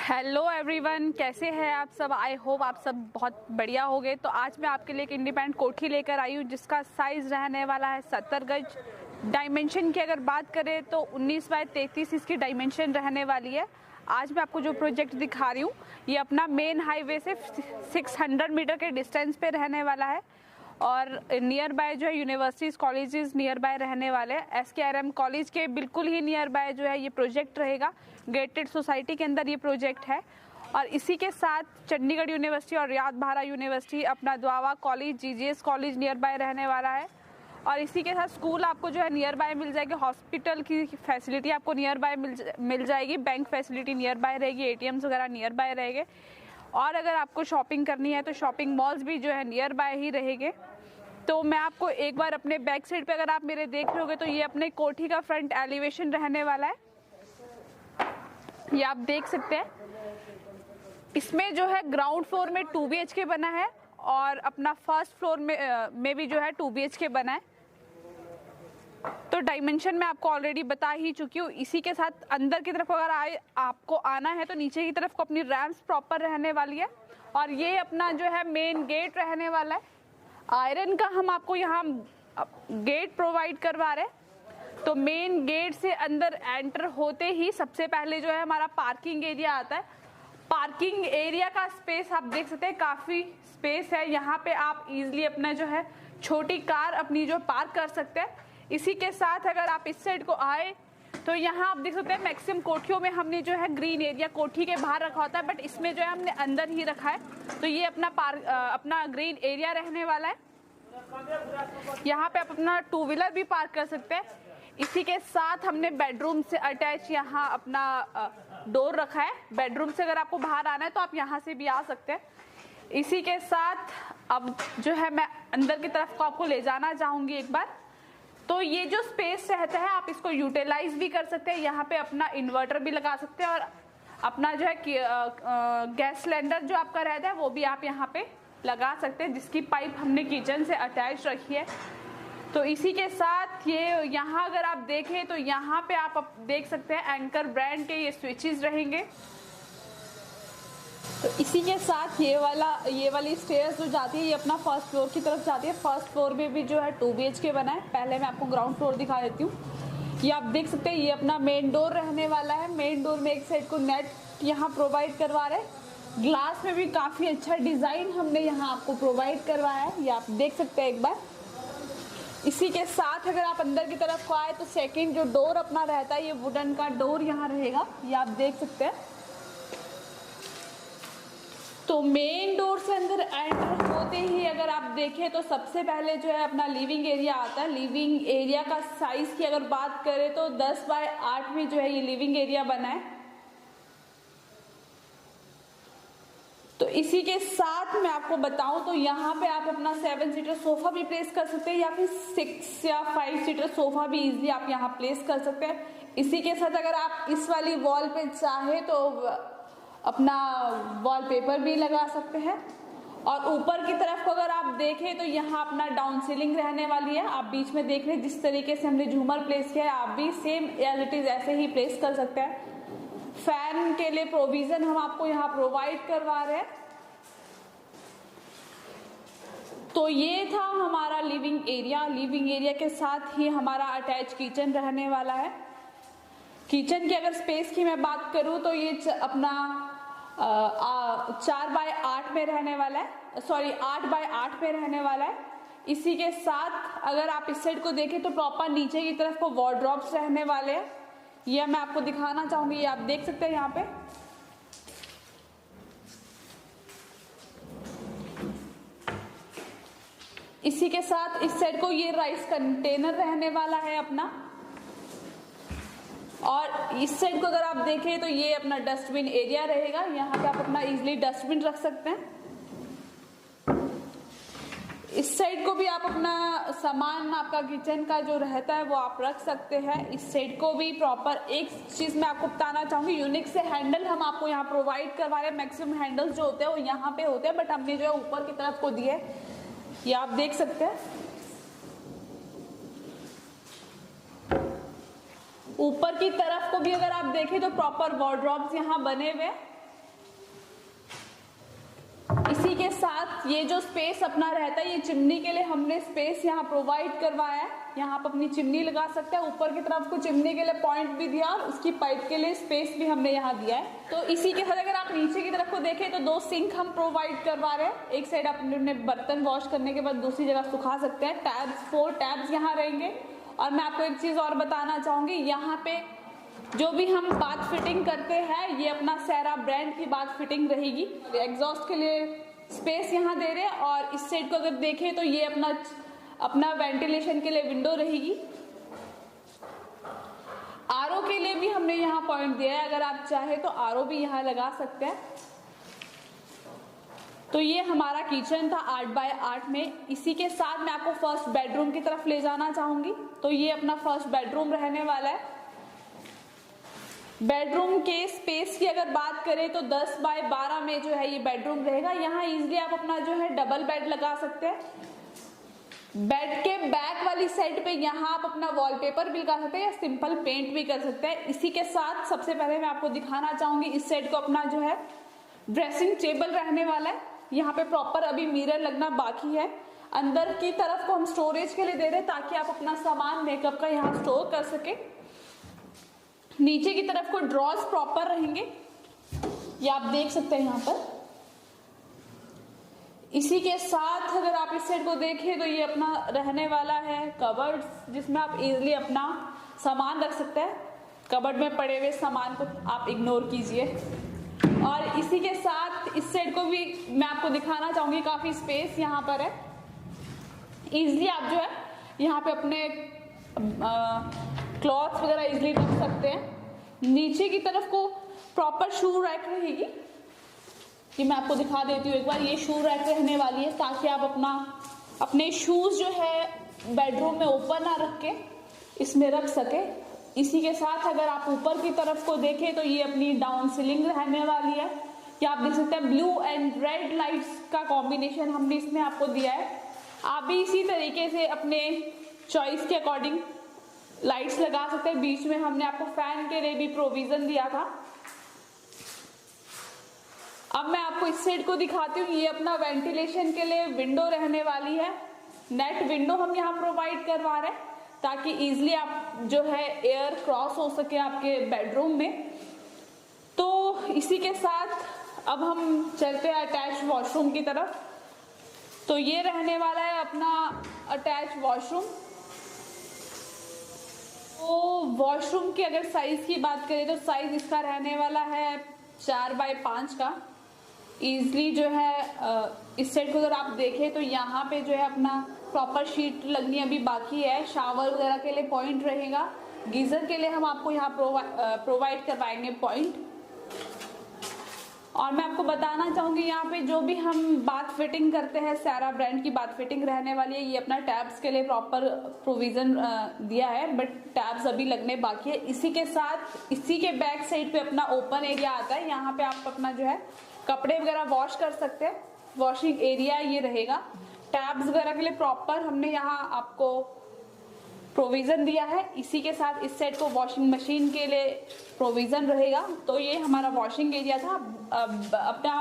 Hello everyone, कैसे हैं आप सब। आई होप आप सब बहुत बढ़िया होंगे। तो आज मैं आपके लिए एक इंडिपेंडेंट कोठी लेकर आई हूँ जिसका साइज़ रहने वाला है 70 गज। डायमेंशन की अगर बात करें तो 19 बाय 33 इसकी डायमेंशन रहने वाली है। आज मैं आपको जो प्रोजेक्ट दिखा रही हूँ ये अपना मेन हाईवे से 600 मीटर के डिस्टेंस पे रहने वाला है और नियर बाय जो है यूनिवर्सिटीज़ कॉलेजेस नियर बाय रहने वाले हैं। SKRM कॉलेज के बिल्कुल ही नियर बाय जो है ये प्रोजेक्ट रहेगा। गेटेड सोसाइटी के अंदर ये प्रोजेक्ट है और इसी के साथ चंडीगढ़ यूनिवर्सिटी और रियाद बाहरा यूनिवर्सिटी, अपना द्वावा college, GGS college nearby रहने वाला है। और इसी के साथ स्कूल आपको जो है नियर बाय मिल जाएगी। हॉस्पिटल की फैसिलिटी आपको नियर बाय मिल जाएगी। बैंक फैसिलिटी नियर बाय रहेगी। ATMs वगैरह नियर बाय रहेंगे। और अगर आपको शॉपिंग करनी है तो शॉपिंग मॉल्स भी जो है नियर बाय ही रहेंगे। तो मैं आपको एक बार अपने बैक साइड पे अगर आप मेरे देख रहे होगे तो ये अपने कोठी का फ्रंट एलिवेशन रहने वाला है। ये आप देख सकते हैं। इसमें जो है ग्राउंड फ्लोर में 2 BHK बना है और अपना फर्स्ट फ्लोर में भी जो है 2 BHK बना है। तो डायमेंशन मैं आपको ऑलरेडी बता ही चुकी हूँ। इसी के साथ अंदर की तरफ अगर आपको आना है तो नीचे की तरफ को अपनी रैम्प्स प्रॉपर रहने वाली है और ये अपना जो है मेन गेट रहने वाला है। आयरन का हम आपको यहाँ गेट प्रोवाइड करवा रहे हैं। तो मेन गेट से अंदर एंटर होते ही सबसे पहले जो है हमारा पार्किंग एरिया आता है। पार्किंग एरिया का स्पेस आप देख सकते हैं, काफी स्पेस है। यहाँ पे आप इजीली अपना जो है छोटी कार अपनी जो पार्क कर सकते हैं। इसी के साथ अगर आप इस साइड को आए तो यहाँ आप देख सकते हैं मैक्सिमम कोठियों में हमने जो है ग्रीन एरिया कोठी के बाहर रखा होता है, बट इसमें जो है हमने अंदर ही रखा है। तो ये अपना ग्रीन एरिया रहने वाला है। यहाँ पे आप अपना 2 व्हीलर भी पार्क कर सकते हैं। इसी के साथ हमने बेडरूम से अटैच यहाँ अपना डोर रखा है। बेडरूम से अगर आपको बाहर आना है तो आप यहाँ से भी आ सकते हैं। इसी के साथ अब जो है मैं अंदर की तरफ को आपको ले जाना चाहूंगी एक बार। तो ये जो स्पेस रहता है आप इसको यूटिलाइज भी कर सकते हैं। यहाँ पे अपना इन्वर्टर भी लगा सकते हैं और अपना जो है गैस सिलेंडर जो आपका रहता है वो भी आप यहाँ पे लगा सकते हैं, जिसकी पाइप हमने किचन से अटैच रखी है। तो इसी के साथ ये यहाँ अगर आप देखें तो यहाँ पे आप देख सकते हैं एंकर ब्रांड के ये स्विचेस रहेंगे। तो इसी के साथ ये वाली स्टेयर्स जो जाती है ये अपना फर्स्ट फ्लोर की तरफ जाती है। फर्स्ट फ्लोर में भी जो है 2 BHK बना है। पहले मैं आपको ग्राउंड फ्लोर दिखा देती हूँ। ये आप देख सकते हैं ये अपना मेन डोर रहने वाला है। मेन डोर में एक साइड को नेट यहाँ प्रोवाइड करवा रहे हैं। ग्लास में भी काफी अच्छा डिजाइन हमने यहाँ आपको प्रोवाइड करवाया है, ये आप देख सकते हैं एक बार। इसी के साथ अगर आप अंदर की तरफ को आए तो सेकंड जो डोर अपना रहता है ये वुडन का डोर यहाँ रहेगा, ये आप देख सकते हैं। तो मेन डोर से अंदर एंटर होते ही अगर आप देखें तो सबसे पहले जो है अपना लिविंग एरिया आता है। लिविंग एरिया का साइज की अगर बात करें तो 10 बाय 8 में जो है ये लिविंग एरिया बना है। तो इसी के साथ मैं आपको बताऊं तो यहाँ पे आप अपना 7 सीटर सोफा भी प्लेस कर सकते हैं या फिर 6 या 5 सीटर सोफा भी इजीली आप यहाँ प्लेस कर सकते हैं। इसी के साथ अगर आप इस वाली वॉल पे चाहे तो अपना वॉलपेपर भी लगा सकते हैं। और ऊपर की तरफ को अगर आप देखें तो यहाँ अपना डाउन सीलिंग रहने वाली है। आप बीच में देख रहे हैं जिस तरीके से हमने झूमर प्लेस किया है, आप भी सेम एज इट इज ऐसे ही प्लेस कर सकते हैं। फैन के लिए प्रोविजन हम आपको यहाँ प्रोवाइड करवा रहे हैं। तो ये था हमारा लिविंग एरिया। लिविंग एरिया के साथ ही हमारा अटैच किचन रहने वाला है। किचन की अगर स्पेस की मैं बात करूं तो ये अपना 4 बाय 8 में रहने वाला है, सॉरी 8 बाय 8 में रहने वाला है। इसी के साथ अगर आप इस साइड को देखें तो प्रॉपर नीचे की तरफ को वार्डरोब्स रहने वाले हैं। यह मैं आपको दिखाना चाहूंगी, ये आप देख सकते हैं यहाँ पे। इसी के साथ इस साइड को ये राइस कंटेनर रहने वाला है अपना। और इस साइड को अगर आप देखें तो ये अपना डस्टबिन एरिया रहेगा। यहाँ पे आप अपना इजीली डस्टबिन रख सकते हैं। इस साइड को भी आप अपना सामान आपका किचन का जो रहता है वो आप रख सकते हैं। इस साइड को भी प्रॉपर एक चीज मैं आपको बताना चाहूंगी, यूनिक से हैंडल हम आपको यहाँ प्रोवाइड करवा रहे हैं। मैक्सिमम हैंडल्स जो होते हैं वो यहाँ पे होते हैं, बट हमने जो है ऊपर की तरफ को दिए, ये आप देख सकते हैं। ऊपर की तरफ को भी अगर आप देखें तो प्रॉपर वार्डरोब्स यहाँ बने हुए। साथ ये जो स्पेस अपना रहता है, ये चिमनी के लिए हमने स्पेस यहाँ प्रोवाइड करवाया है। यहाँ पर अपनी चिमनी लगा सकते हैं, ऊपर की तरफ को चिमनी के लिए पॉइंट भी दिया और उसकी पाइप के लिए स्पेस भी हमने यहाँ दिया है। तो इसी के साथ अगर आप नीचे की तरफ को देखें तो 2 सिंक हम प्रोवाइड करवा रहे हैं। एक साइड आप अपने बर्तन वॉश करने के बाद दूसरी जगह सुखा सकते हैं। टैब्स 4 टैब्स यहाँ रहेंगे। और मैं आपको एक चीज और बताना चाहूंगी, यहाँ पे जो भी हम बाथ फिटिंग करते हैं ये अपना सैरा ब्रांड की बाथ फिटिंग रहेगी। एग्जॉस्ट के लिए स्पेस यहाँ दे रहे हैं और इस साइड को अगर देखें तो ये अपना वेंटिलेशन के लिए विंडो रहेगी। आरओ के लिए भी हमने यहाँ पॉइंट दिया है, अगर आप चाहे तो आरओ भी यहाँ लगा सकते हैं। तो ये हमारा किचन था 8 बाय 8 में। इसी के साथ मैं आपको फर्स्ट बेडरूम की तरफ ले जाना चाहूंगी। तो ये अपना फर्स्ट बेडरूम रहने वाला है। बेडरूम के स्पेस की अगर बात करें तो 10 बाय 12 में जो है ये बेडरूम रहेगा। यहाँ इजीली आप अपना जो है डबल बेड लगा सकते हैं। बेड के बैक वाली साइड पे यहाँ आप अपना वॉलपेपर भी लगा सकते हैं या सिंपल पेंट भी कर सकते हैं। इसी के साथ सबसे पहले मैं आपको दिखाना चाहूंगी, इस साइड को अपना जो है ड्रेसिंग टेबल रहने वाला है। यहाँ पे प्रॉपर अभी मिरर लगना बाकी है। अंदर की तरफ को हम स्टोरेज के लिए दे रहे हैं ताकि आप अपना सामान मेकअप का यहाँ स्टोर कर सके। नीचे की तरफ को ड्रॉर्स प्रॉपर रहेंगे, ये आप देख सकते हैं यहाँ पर। इसी के साथ अगर आप इस साइड को देखें तो ये अपना रहने वाला है कबर्ड, जिसमें आप इजीली अपना सामान रख सकते हैं। कबर्ड में पड़े हुए सामान को आप इग्नोर कीजिए। और इसी के साथ इस साइड को भी मैं आपको दिखाना चाहूंगी, काफी स्पेस यहाँ पर है। इजीली आप जो है यहाँ पे अपने क्लॉथ्स वगैरह इजीली रख सकते हैं। नीचे की तरफ को प्रॉपर शू रैक रहेगी, ये मैं आपको दिखा देती हूँ एक बार। ये शू रैक रहने वाली है ताकि आप अपने शूज जो है बेडरूम में ओपन ना रख के इसमें रख सके। इसी के साथ अगर आप ऊपर की तरफ को देखें तो ये अपनी डाउन सीलिंग रहने वाली है। ये आप देख सकते हैं ब्लू एंड रेड लाइट्स का कॉम्बिनेशन हमने इसमें आपको दिया है। आप भी इसी तरीके से अपने चॉइस के अकॉर्डिंग लाइट्स लगा सकते हैं। बीच में हमने आपको फैन के लिए भी प्रोविजन दिया था। अब मैं आपको इस साइड को दिखाती हूँ, ये अपना वेंटिलेशन के लिए विंडो रहने वाली है। नेट विंडो हम यहाँ प्रोवाइड करवा रहे हैं ताकि इजीली आप जो है एयर क्रॉस हो सके आपके बेडरूम में। तो इसी के साथ अब हम चलते हैं अटैच वॉशरूम की तरफ। तो ये रहने वाला है अपना अटैच वॉशरूम। तो वॉशरूम की अगर साइज की बात करें तो साइज इसका रहने वाला है 4 बाय 5 का। इजली जो है इस साइड को अगर आप देखें तो यहाँ पे जो है अपना प्रॉपर शीट लगनी अभी बाकी है। शावर वगैरह के लिए पॉइंट रहेगा। गीजर के लिए हम आपको यहाँ प्रोवाइड करवाएंगे पॉइंट। और मैं आपको बताना चाहूंगी यहाँ पे जो भी हम बाथ फिटिंग करते हैं, सैरा ब्रांड की बाथ फिटिंग रहने वाली है। ये अपना टैब्स के लिए प्रॉपर प्रोविजन दिया है, बट टैब्स अभी लगने बाकी है। इसी के साथ इसी के बैक साइड पे अपना ओपन एरिया आता है। यहाँ पे आप अपना जो है कपड़े वगैरह वॉश कर सकते हैं। वॉशिंग एरिया ये रहेगा। टैब्स वगैरह के लिए प्रॉपर हमने यहाँ आपको प्रोविजन दिया है। इसी के साथ इस साइड को वॉशिंग मशीन के लिए प्रोविजन रहेगा। तो ये हमारा वॉशिंग एरिया था। अपना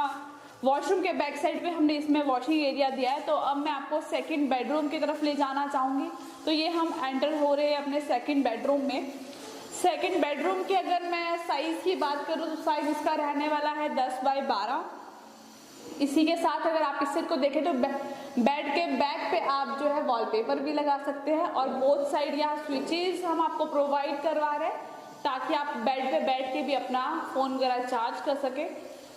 वॉशरूम के बैक साइड पे हमने इसमें वॉशिंग एरिया दिया है। तो अब मैं आपको सेकंड बेडरूम की तरफ ले जाना चाहूंगी। तो ये हम एंटर हो रहे हैं अपने सेकंड बेडरूम में। सेकंड बेडरूम की अगर मैं साइज की बात करूँ तो साइज इसका रहने वाला है 10 बाय 12। इसी के साथ अगर आप इस साइड को देखें तो बेड के बैक पे आप जो है वॉलपेपर भी लगा सकते हैं। और बोथ साइड यहाँ स्विचेस हम आपको प्रोवाइड करवा रहे हैं ताकि आप बेड पे बैठ के भी अपना फोन वगैरह चार्ज कर सके।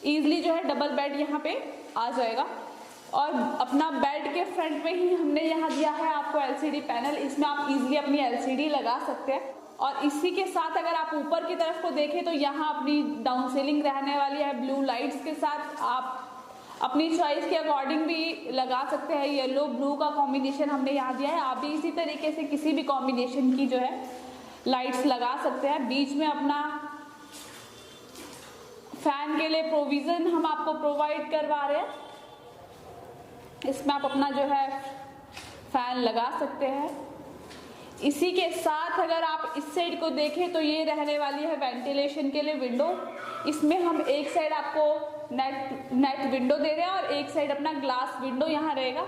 इजीली जो है डबल बेड यहाँ पे आ जाएगा। और अपना बेड के फ्रंट में ही हमने यहाँ दिया है आपको LCD पैनल। इसमें आप इजीली अपनी LCD लगा सकते हैं। और इसी के साथ अगर आप ऊपर की तरफ को देखें तो यहाँ अपनी डाउन सीलिंग रहने वाली है ब्लू लाइट्स के साथ। आप अपनी चॉइस के अकॉर्डिंग भी लगा सकते हैं। येलो ब्लू का कॉम्बिनेशन हमने यहाँ दिया है। आप भी इसी तरीके से किसी भी कॉम्बिनेशन की जो है लाइट्स लगा सकते हैं। बीच में अपना फैन के लिए प्रोविजन हम आपको प्रोवाइड करवा रहे हैं। इसमें आप अपना जो है फैन लगा सकते हैं। इसी के साथ अगर आप इस साइड को देखें तो ये रहने वाली है वेंटिलेशन के लिए विंडो। इसमें हम एक साइड आपको नेट विंडो दे रहे हैं और एक साइड अपना ग्लास विंडो यहाँ रहेगा।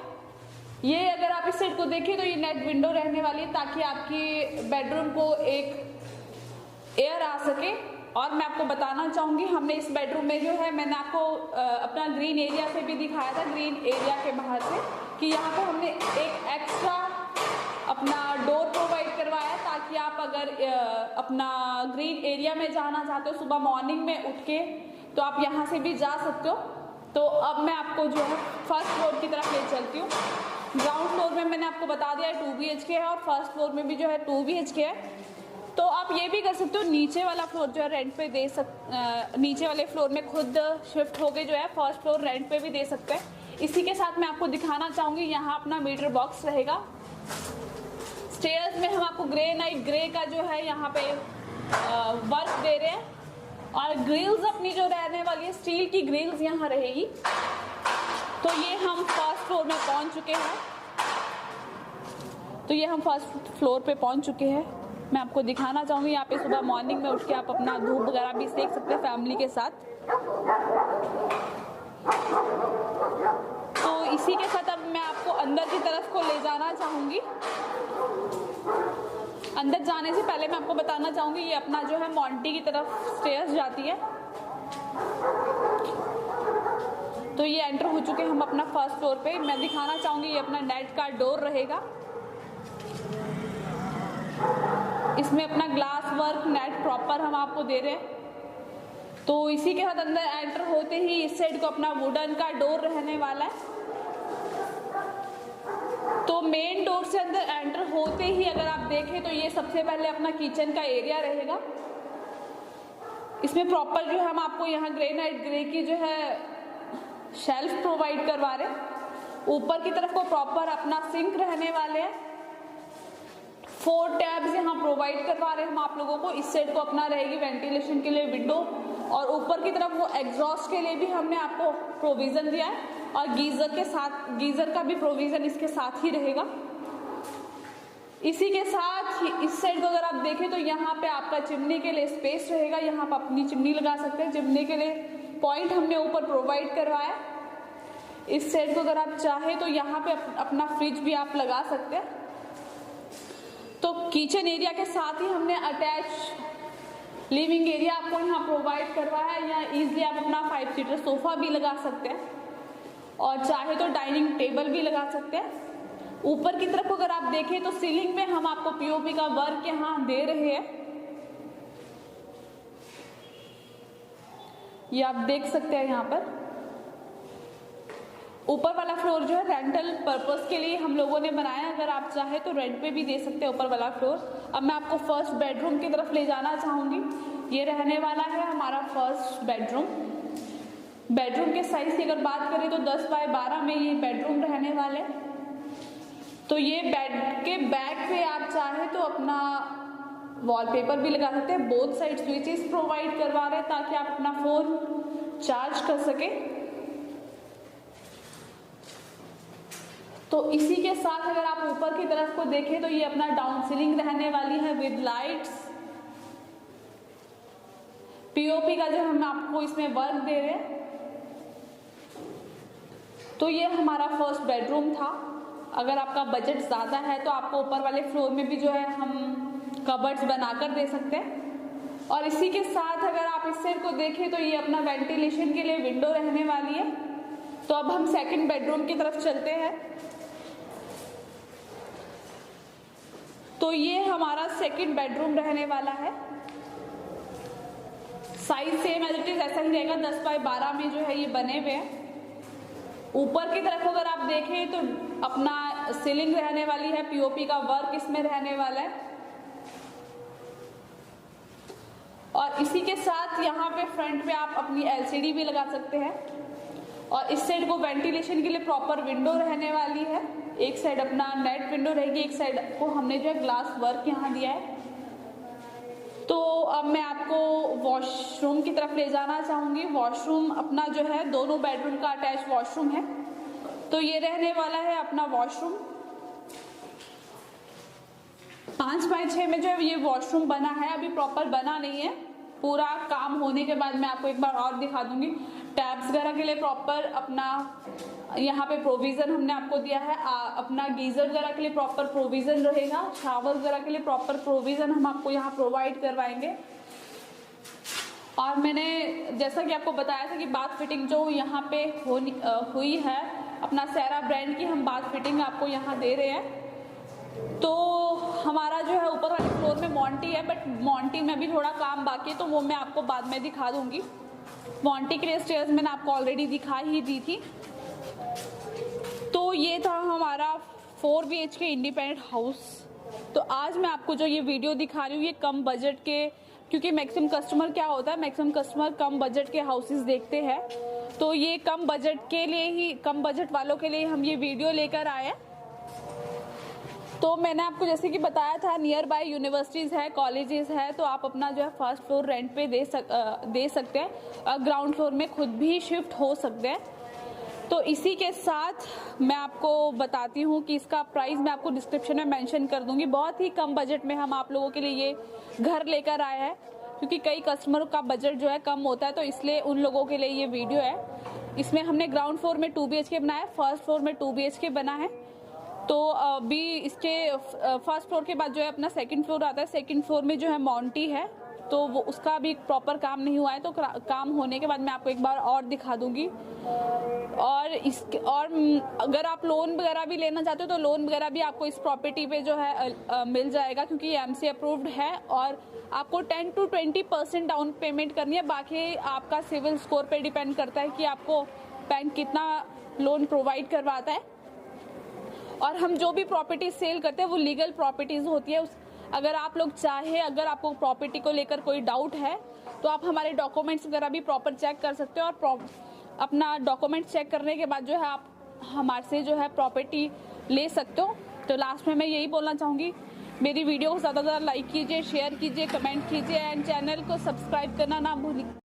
ये अगर आप इस साइड को देखें तो ये नेट विंडो रहने वाली है ताकि आपकी बेडरूम को एक एयर आ सके। और मैं आपको बताना चाहूँगी, हमने इस बेडरूम में जो है, मैंने आपको अपना ग्रीन एरिया से भी दिखाया था, ग्रीन एरिया के बाहर से, कि यहाँ पे हमने एक एक्स्ट्रा अपना डोर प्रोवाइड करवाया ताकि आप अगर अपना ग्रीन एरिया में जाना चाहते हो सुबह मॉर्निंग में उठ के, तो आप यहाँ से भी जा सकते हो। तो अब मैं आपको जो है फर्स्ट फ्लोर की तरफ ले चलती हूँ। ग्राउंड फ्लोर में मैंने आपको बता दिया है 2 BHK है और फर्स्ट फ्लोर में भी जो है 2 BHK है। तो आप ये भी कर सकते हो, नीचे वाला फ्लोर जो है रेंट पे दे नीचे वाले फ्लोर में खुद शिफ्ट होके जो है फर्स्ट फ्लोर रेंट पे भी दे सकते हैं। इसी के साथ मैं आपको दिखाना चाहूँगी, यहाँ अपना मीटर बॉक्स रहेगा। स्टेयर्स में हम आपको ग्रे नाइट ग्रे का जो है यहाँ पे वर्क दे रहे हैं और ग्रिल्स अपनी जो रहने वाली है स्टील की ग्रिल्स यहाँ रहेगी। तो ये हम फर्स्ट फ्लोर में पहुँच चुके हैं। मैं आपको दिखाना चाहूँगी, यहाँ पे सुबह मॉर्निंग में उठ के आप अपना धूप वगैरह भी सेक सकते हैं फैमिली के साथ। तो इसी के साथ अब मैं आपको अंदर की तरफ को ले जाना चाहूँगी। अंदर जाने से पहले मैं आपको बताना चाहूँगी, ये अपना जो है मॉन्टी की तरफ स्टेयर्स जाती है। तो ये एंटर हो चुके हैं हम अपना फर्स्ट फ्लोर पे। मैं दिखाना चाहूँगी, ये अपना नेट का डोर रहेगा। इसमें अपना ग्लास वर्क नेट प्रॉपर हम आपको दे रहे हैं। तो इसी के साथ अंदर एंटर होते ही इस साइड को अपना वुडन का डोर रहने वाला है। तो मेन डोर से अंदर एंटर होते ही अगर आप देखें तो ये सबसे पहले अपना किचन का एरिया रहेगा। इसमें प्रॉपर जो है हम आपको यहाँ ग्रेनाइट ग्रे की जो है शेल्फ प्रोवाइड करवा रहे हैं। ऊपर की तरफ को प्रॉपर अपना सिंक रहने वाले हैं। 4 टैब्स यहाँ प्रोवाइड करवा रहे हैं हम आप लोगों को। इस साइड को अपना रहेगी वेंटिलेशन के लिए विंडो और ऊपर की तरफ वो एग्जॉस्ट के लिए भी हमने आपको प्रोविजन दिया है और गीजर का भी प्रोविजन इसके साथ ही रहेगा। इसी के साथ ही इस साइड को अगर आप देखें तो यहाँ पे आपका चिमनी के लिए स्पेस रहेगा। यहाँ पे अपनी चिमनी लगा सकते हैं। चिमनी के लिए पॉइंट हमने ऊपर प्रोवाइड करवाया। इस साइड को अगर आप चाहें तो यहाँ पे अपना फ्रिज भी आप लगा सकते हैं। तो किचन एरिया के साथ ही हमने अटैच लिविंग एरिया आपको यहाँ प्रोवाइड करवाया है। यहाँ इजीली आप अपना 5 सीटर सोफा भी लगा सकते हैं और चाहे तो डाइनिंग टेबल भी लगा सकते हैं। ऊपर की तरफ अगर आप देखें तो सीलिंग में हम आपको पीओपी का वर्क यहाँ दे रहे हैं। ये आप देख सकते हैं। यहाँ पर ऊपर वाला फ्लोर जो है रेंटल पर्पस के लिए हम लोगों ने बनाया। अगर आप चाहे तो रेंट पे भी दे सकते हैं ऊपर वाला फ्लोर। अब मैं आपको फर्स्ट बेडरूम की तरफ ले जाना चाहूँगी। ये रहने वाला है हमारा फर्स्ट बेडरूम। बेडरूम के साइज की अगर बात करें तो 10 बाय 12 में ये बेडरूम रहने वाले। तो ये बेड के बैक पे आप चाहे तो अपना वॉलपेपर भी लगा सकते हैं। बोथ साइड स्विचेस प्रोवाइड करवा रहे हैं ताकि आप अपना फोन चार्ज कर सके। तो इसी के साथ अगर आप ऊपर की तरफ को देखें तो ये अपना डाउन सीलिंग रहने वाली है विद लाइट्स। पीओपी का जो हम आपको इसमें वर्क दे रहे हैं। तो ये हमारा फर्स्ट बेडरूम था। अगर आपका बजट ज़्यादा है तो आपको ऊपर वाले फ्लोर में भी जो है हम कबर्ड्स बनाकर दे सकते हैं। और इसी के साथ अगर आप इस साइड को देखें तो ये अपना वेंटिलेशन के लिए विंडो रहने वाली है। तो अब हम सेकंड बेडरूम की तरफ चलते हैं। तो ये हमारा सेकंड बेडरूम रहने वाला है। Size same as it is ऐसा ही रहेगा। 10 बाय 12 में जो है ये बने हुए हैं। ऊपर की तरफ अगर आप देखें तो अपना सीलिंग रहने वाली है। पीओपी का वर्क इसमें रहने वाला है। और इसी के साथ यहाँ पे फ्रंट पे आप अपनी एलसीडी भी लगा सकते हैं। और इस साइड को वेंटिलेशन के लिए प्रॉपर विंडो रहने वाली है। एक साइड अपना नेट विंडो रहेगी, एक साइड को हमने जो है ग्लास वर्क यहाँ दिया है। तो अब मैं आपको वॉशरूम की तरफ ले जाना चाहूँगी। वॉशरूम अपना जो है दोनों बेडरूम का अटैच वॉशरूम है। तो ये रहने वाला है अपना वॉशरूम। 5 बाय 6 में जो है ये वॉशरूम बना है। अभी प्रॉपर बना नहीं है, पूरा काम होने के बाद मैं आपको एक बार और दिखा दूंगी। टैब्स वगैरह के लिए प्रॉपर अपना यहाँ पे प्रोविज़न हमने आपको दिया है। अपना गीज़र वगैरह के लिए प्रॉपर प्रोविज़न रहेगा, शावर वगैरह के लिए प्रॉपर प्रोविज़न हम आपको यहाँ प्रोवाइड करवाएंगे। और मैंने जैसा कि आपको बताया था कि बाथ फिटिंग जो यहाँ पे हुई है, अपना सैरा ब्रांड की हम बाथ फिटिंग आपको यहाँ दे रहे हैं। तो हमारा जो है ऊपर वाले फ्लोर में मॉन्टी है, बट मॉन्टी में भी थोड़ा काम बाकी है, तो वो मैं आपको बाद में दिखा दूंगी। मॉन्टी के लिए स्टेयर्स मैंने आपको ऑलरेडी दिखा ही दी थी। तो ये था हमारा 4 BHK इंडिपेंडेंट हाउस। तो आज मैं आपको जो ये वीडियो दिखा रही हूँ ये कम बजट के, क्योंकि मैक्सिमम कस्टमर क्या होता है, मैक्सिमम कस्टमर कम बजट के हाउसेस देखते हैं। तो ये कम बजट के लिए ही, कम बजट वालों के लिए हम ये वीडियो लेकर आए हैं। तो मैंने आपको जैसे कि बताया था, नियर बाय यूनिवर्सिटीज़ है, कॉलेजेस है, तो आप अपना जो है फर्स्ट फ्लोर रेंट पे दे सकते हैं और ग्राउंड फ्लोर में खुद भी शिफ्ट हो सकते हैं। तो इसी के साथ मैं आपको बताती हूँ कि इसका प्राइस मैं आपको डिस्क्रिप्शन में मेंशन कर दूंगी। बहुत ही कम बजट में हम आप लोगों के लिए ये घर लेकर आए हैं, क्योंकि कई कस्टमरों का बजट जो है कम होता है, तो इसलिए उन लोगों के लिए ये वीडियो है। इसमें हमने ग्राउंड फ्लोर में 2 BHK बनाया, फर्स्ट फ्लोर में 2 BHK बना है। तो अभी इसके फर्स्ट फ्लोर के बाद जो है अपना सेकंड फ्लोर आता है। सेकंड फ्लोर में जो है मॉन्टी है, तो वो उसका भी प्रॉपर काम नहीं हुआ है, तो काम होने के बाद मैं आपको एक बार और दिखा दूंगी। और अगर आप लोन वगैरह भी लेना चाहते हो तो लोन वगैरह भी आपको इस प्रॉपर्टी पे जो है मिल जाएगा, क्योंकि ये MC अप्रूव्ड है। और आपको 10 to 20% डाउन पेमेंट करनी है। बाकी आपका सिविल स्कोर पे डिपेंड करता है कि आपको बैंक कितना लोन प्रोवाइड करवाता है। और हम जो भी प्रॉपर्टी सेल करते हैं वो लीगल प्रॉपर्टीज होती है। अगर आप लोग चाहे, अगर आपको प्रॉपर्टी को लेकर कोई डाउट है तो आप हमारे डॉक्यूमेंट्स वगैरह भी प्रॉपर चेक कर सकते हो, और अपना डॉक्यूमेंट्स चेक करने के बाद जो है आप हमारे से जो है प्रॉपर्टी ले सकते हो। तो लास्ट में मैं यही बोलना चाहूँगी, मेरी वीडियो को ज़्यादा से ज़्यादा लाइक कीजिए, शेयर कीजिए, कमेंट कीजिए एंड चैनल को सब्सक्राइब करना ना भूलिए।